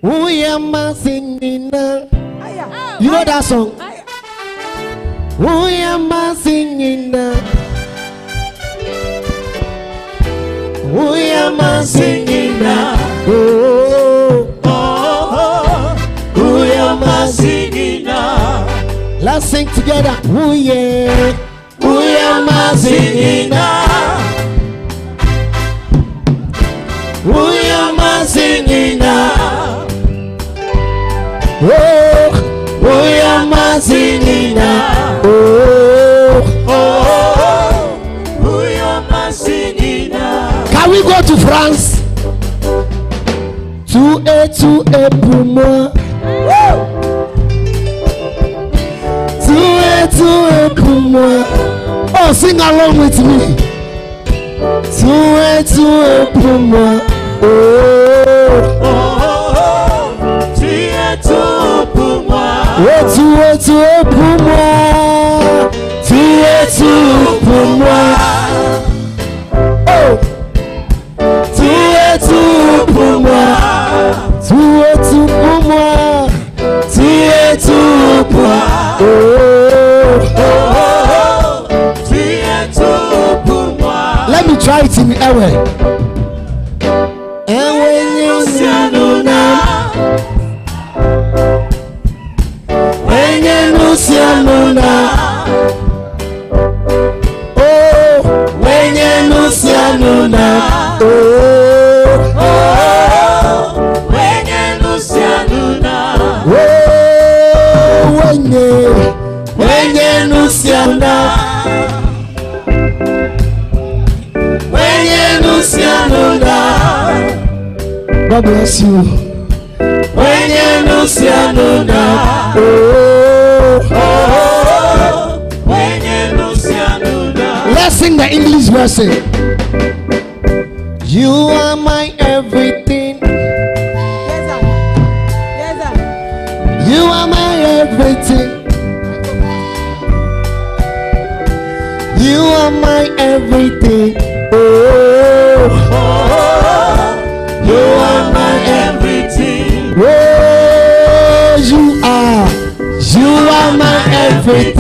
Woenye singing. You know that song? Woenye singing. Woenye singing. Oh, Woenye singing. Let's sing together. Woenye singing. Woenye singing. Oh, Woenye singing. Oh, Woenye singing. Can we go to France? Tout pour moi. Tout pour moi. Oh, sing along with me. Tout pour moi. Oh, tout pour moi. Oh, tout pour moi. Tout pour moi. Oh, tout pour moi. Tout pour moi. Tout pour moi. Let me try it in Ewe. Nusianunam. Nusianunam. Oh, Nusianunam. Oh, Nusianunam. Oh, Nusianunam. God bless you. Nusianunam. Let's sing the English version. You are my everything. Yes, sir. Yes, sir. You are my everything. You are my everything. Oh, you are my everything. Oh, you are my everything.